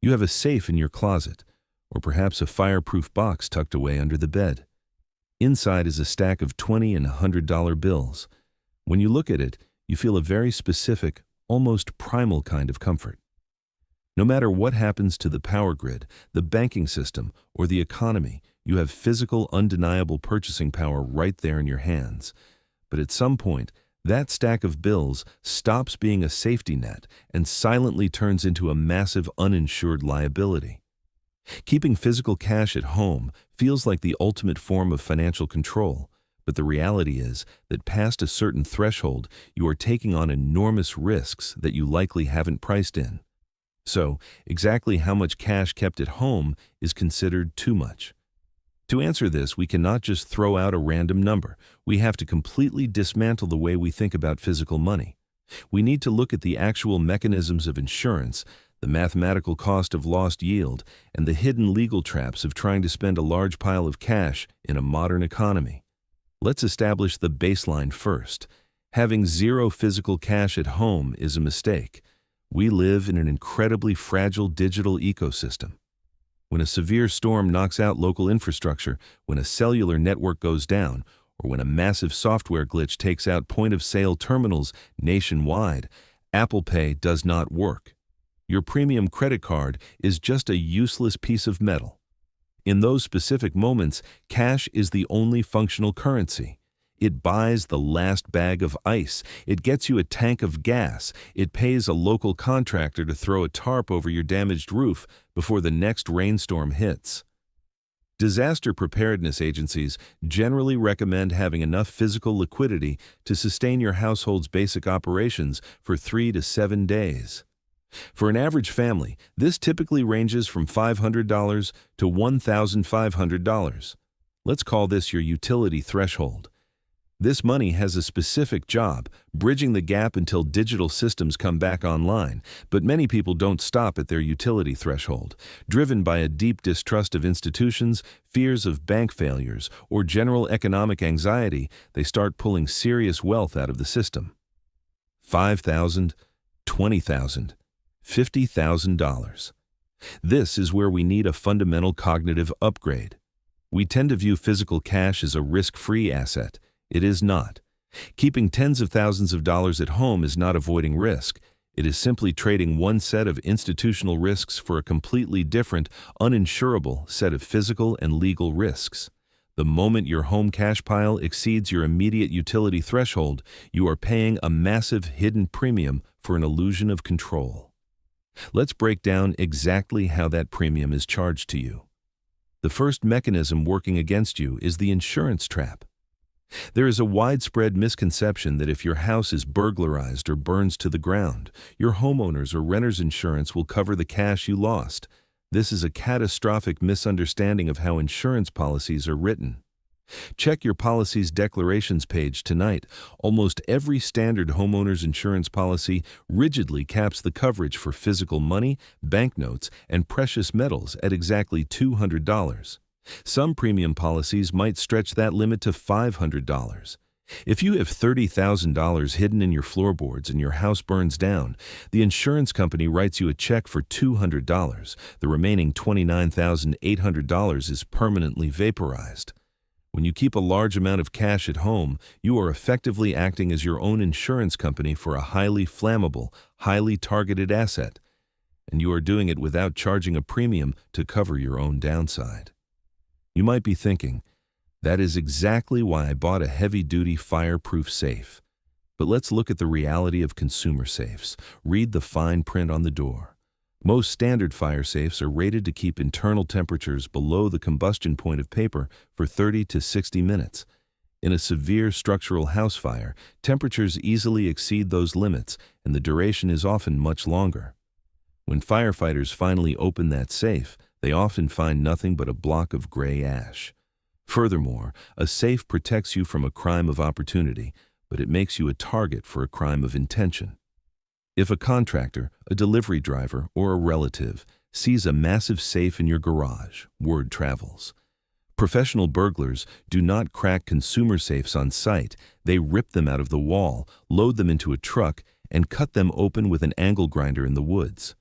You have a safe in your closet, or perhaps a fireproof box tucked away under the bed. Inside is a stack of $20 and $100 bills. When you look at it, you feel a very specific, almost primal kind of comfort. No matter what happens to the power grid, the banking system, or the economy, you have physical, undeniable purchasing power right there in your hands. But at some point, that stack of bills stops being a safety net and silently turns into a massive uninsured liability. Keeping physical cash at home feels like the ultimate form of financial control, but the reality is that past a certain threshold, you are taking on enormous risks that you likely haven't priced in. So, exactly how much cash kept at home is considered too much? To answer this, we cannot just throw out a random number. We have to completely dismantle the way we think about physical money. We need to look at the actual mechanisms of insurance, the mathematical cost of lost yield, and the hidden legal traps of trying to spend a large pile of cash in a modern economy. Let's establish the baseline first. Having zero physical cash at home is a mistake. We live in an incredibly fragile digital ecosystem. When a severe storm knocks out local infrastructure, when a cellular network goes down, or when a massive software glitch takes out point-of-sale terminals nationwide, Apple Pay does not work. Your premium credit card is just a useless piece of metal. In those specific moments, cash is the only functional currency. It buys the last bag of ice. It gets you a tank of gas. It pays a local contractor to throw a tarp over your damaged roof before the next rainstorm hits. Disaster preparedness agencies generally recommend having enough physical liquidity to sustain your household's basic operations for 3 to 7 days. For an average family, this typically ranges from $500 to $1,500. Let's call this your utility threshold. This money has a specific job, bridging the gap until digital systems come back online, but many people don't stop at their utility threshold. Driven by a deep distrust of institutions, fears of bank failures, or general economic anxiety, they start pulling serious wealth out of the system. $5,000, $20,000, $50,000. This is where we need a fundamental cognitive upgrade. We tend to view physical cash as a risk-free asset. It is not. Keeping tens of thousands of dollars at home is not avoiding risk. It is simply trading one set of institutional risks for a completely different, uninsurable set of physical and legal risks. The moment your home cash pile exceeds your immediate utility threshold, you are paying a massive hidden premium for an illusion of control. Let's break down exactly how that premium is charged to you. The first mechanism working against you is the insurance trap. There is a widespread misconception that if your house is burglarized or burns to the ground, your homeowner's or renter's insurance will cover the cash you lost. This is a catastrophic misunderstanding of how insurance policies are written. Check your policy's declarations page tonight. Almost every standard homeowner's insurance policy rigidly caps the coverage for physical money, banknotes, and precious metals at exactly $200. Some premium policies might stretch that limit to $500. If you have $30,000 hidden in your floorboards and your house burns down, the insurance company writes you a check for $200. The remaining $29,800 is permanently vaporized. When you keep a large amount of cash at home, you are effectively acting as your own insurance company for a highly flammable, highly targeted asset, and you are doing it without charging a premium to cover your own downside. You might be thinking, that is exactly why I bought a heavy-duty fireproof safe. But let's look at the reality of consumer safes. Read the fine print on the door. Most standard fire safes are rated to keep internal temperatures below the combustion point of paper for 30 to 60 minutes. In a severe structural house fire, temperatures easily exceed those limits, and the duration is often much longer. When firefighters finally open that safe, they often find nothing but a block of gray ash. Furthermore, a safe protects you from a crime of opportunity, but it makes you a target for a crime of intention. If a contractor, a delivery driver, or a relative sees a massive safe in your garage, word travels. Professional burglars do not crack consumer safes on site. They rip them out of the wall, load them into a truck, and cut them open with an angle grinder in the woods.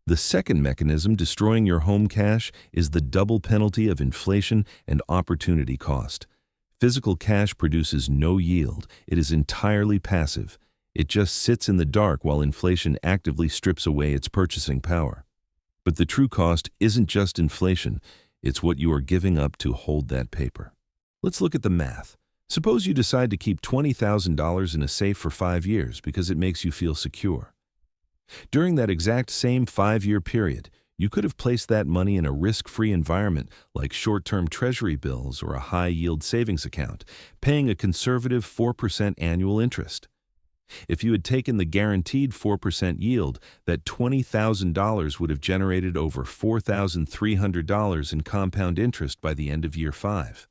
The second mechanism destroying your home cash is the double penalty of inflation and opportunity cost. Physical cash produces no yield. It is entirely passive. It just sits in the dark while inflation actively strips away its purchasing power. But the true cost isn't just inflation, it's what you are giving up to hold that paper. Let's look at the math. Suppose you decide to keep $20,000 in a safe for 5 years because it makes you feel secure. During that exact same 5-year period, you could have placed that money in a risk-free environment like short-term treasury bills or a high-yield savings account, paying a conservative 4% annual interest. If you had taken the guaranteed 4% yield, that $20,000 would have generated over $4,300 in compound interest by the end of year 5.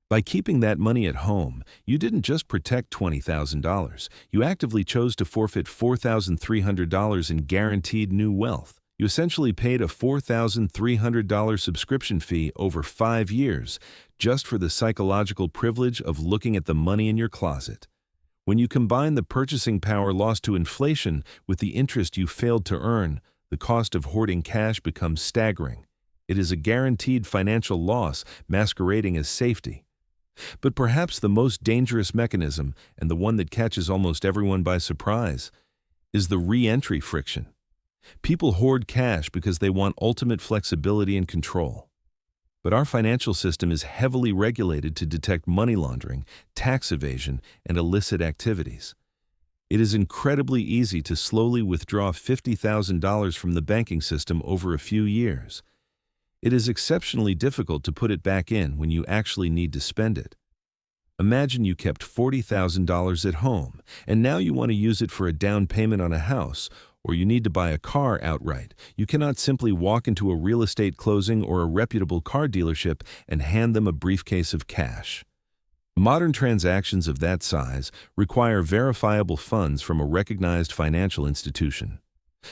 By keeping that money at home, you didn't just protect $20,000, you actively chose to forfeit $4,300 in guaranteed new wealth. You essentially paid a $4,300 subscription fee over 5 years just for the psychological privilege of looking at the money in your closet. When you combine the purchasing power lost to inflation with the interest you failed to earn, the cost of hoarding cash becomes staggering. It is a guaranteed financial loss masquerading as safety. But perhaps the most dangerous mechanism, and the one that catches almost everyone by surprise, is the re-entry friction. People hoard cash because they want ultimate flexibility and control. But our financial system is heavily regulated to detect money laundering, tax evasion, and illicit activities. It is incredibly easy to slowly withdraw $50,000 from the banking system over a few years. It is exceptionally difficult to put it back in when you actually need to spend it. Imagine you kept $40,000 at home, and now you want to use it for a down payment on a house, or you need to buy a car outright. You cannot simply walk into a real estate closing or a reputable car dealership and hand them a briefcase of cash. Modern transactions of that size require verifiable funds from a recognized financial institution.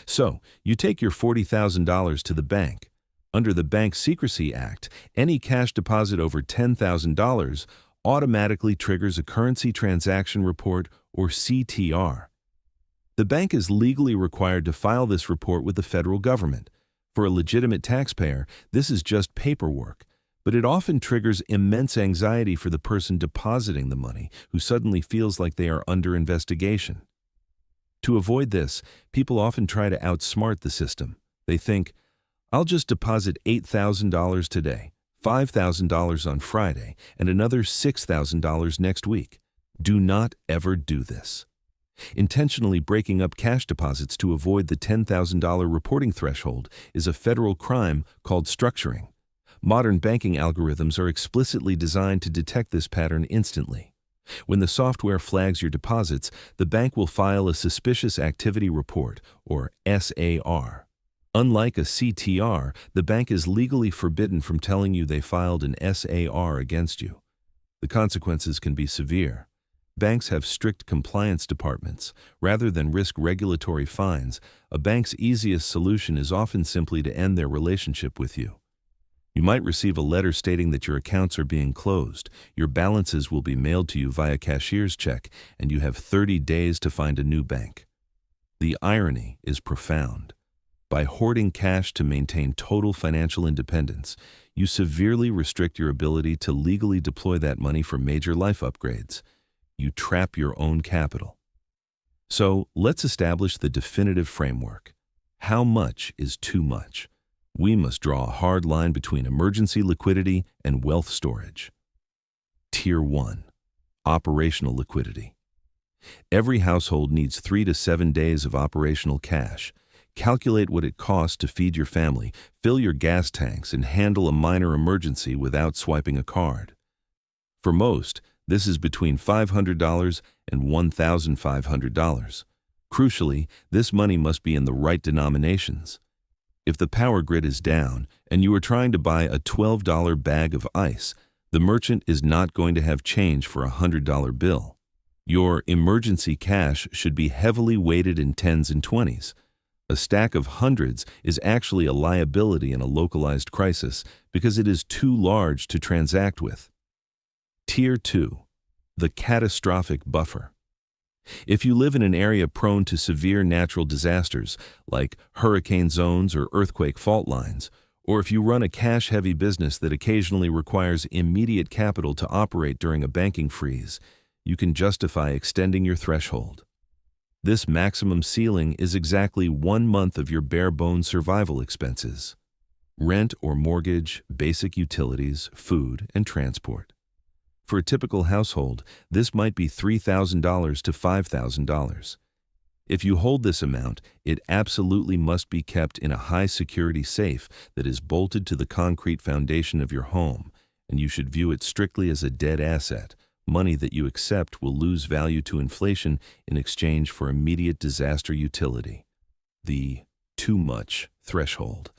So, you take your $40,000 to the bank. Under the Bank Secrecy Act, any cash deposit over $10,000 automatically triggers a Currency Transaction Report, or CTR. The bank is legally required to file this report with the federal government. For a legitimate taxpayer, this is just paperwork, but it often triggers immense anxiety for the person depositing the money, who suddenly feels like they are under investigation. To avoid this, people often try to outsmart the system. They think, I'll just deposit $8,000 today, $5,000 on Friday, and another $6,000 next week. Do not ever do this. Intentionally breaking up cash deposits to avoid the $10,000 reporting threshold is a federal crime called structuring. Modern banking algorithms are explicitly designed to detect this pattern instantly. When the software flags your deposits, the bank will file a Suspicious Activity Report, or SAR. Unlike a CTR, the bank is legally forbidden from telling you they filed an SAR against you. The consequences can be severe. Banks have strict compliance departments. Rather than risk regulatory fines, a bank's easiest solution is often simply to end their relationship with you. You might receive a letter stating that your accounts are being closed, your balances will be mailed to you via cashier's check, and you have 30 days to find a new bank. The irony is profound. By hoarding cash to maintain total financial independence, you severely restrict your ability to legally deploy that money for major life upgrades. You trap your own capital. So, let's establish the definitive framework. How much is too much? We must draw a hard line between emergency liquidity and wealth storage. Tier 1. Operational liquidity. Every household needs 3 to 7 days of operational cash. Calculate what it costs to feed your family, fill your gas tanks, and handle a minor emergency without swiping a card. For most, this is between $500 and $1,500. Crucially, this money must be in the right denominations. If the power grid is down and you are trying to buy a $12 bag of ice, the merchant is not going to have change for a $100 bill. Your emergency cash should be heavily weighted in 10s and 20s. A stack of hundreds is actually a liability in a localized crisis because it is too large to transact with. Tier 2. The catastrophic buffer. If you live in an area prone to severe natural disasters, like hurricane zones or earthquake fault lines, or if you run a cash-heavy business that occasionally requires immediate capital to operate during a banking freeze, you can justify extending your threshold. This maximum ceiling is exactly 1 month of your bare-bones survival expenses: rent or mortgage, basic utilities, food, and transport. For a typical household, this might be $3,000 to $5,000. If you hold this amount, it absolutely must be kept in a high-security safe that is bolted to the concrete foundation of your home, and you should view it strictly as a dead asset. Money that you accept will lose value to inflation in exchange for immediate disaster utility. The too much threshold.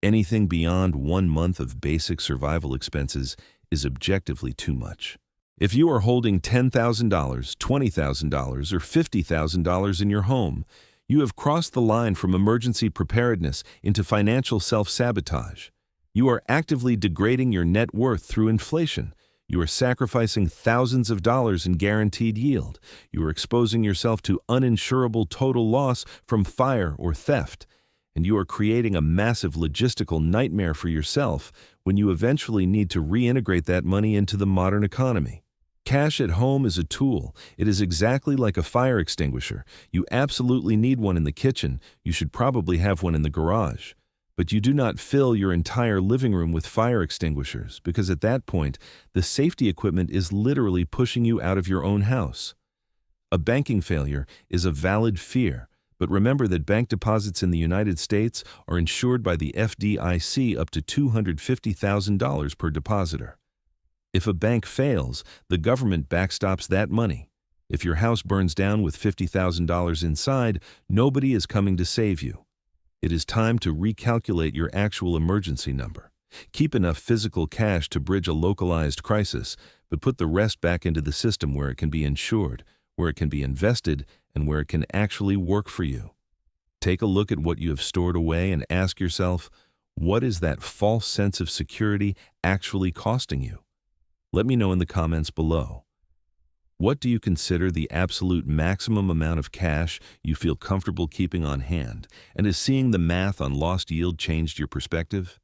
Anything beyond 1 month of basic survival expenses is objectively too much. If you are holding $10,000, $20,000, or $50,000 in your home, you have crossed the line from emergency preparedness into financial self-sabotage. You are actively degrading your net worth through inflation. You are sacrificing thousands of dollars in guaranteed yield. You are exposing yourself to uninsurable total loss from fire or theft. And you are creating a massive logistical nightmare for yourself when you eventually need to reintegrate that money into the modern economy. Cash at home is a tool. It is exactly like a fire extinguisher. You absolutely need one in the kitchen. You should probably have one in the garage. But you do not fill your entire living room with fire extinguishers, because at that point, the safety equipment is literally pushing you out of your own house. A banking failure is a valid fear, but remember that bank deposits in the United States are insured by the FDIC up to $250,000 per depositor. If a bank fails, the government backstops that money. If your house burns down with $50,000 inside, nobody is coming to save you. It is time to recalculate your actual emergency number. Keep enough physical cash to bridge a localized crisis, but put the rest back into the system where it can be insured, where it can be invested, and where it can actually work for you. Take a look at what you have stored away and ask yourself, what is that false sense of security actually costing you? Let me know in the comments below. What do you consider the absolute maximum amount of cash you feel comfortable keeping on hand? And has seeing the math on lost yield changed your perspective?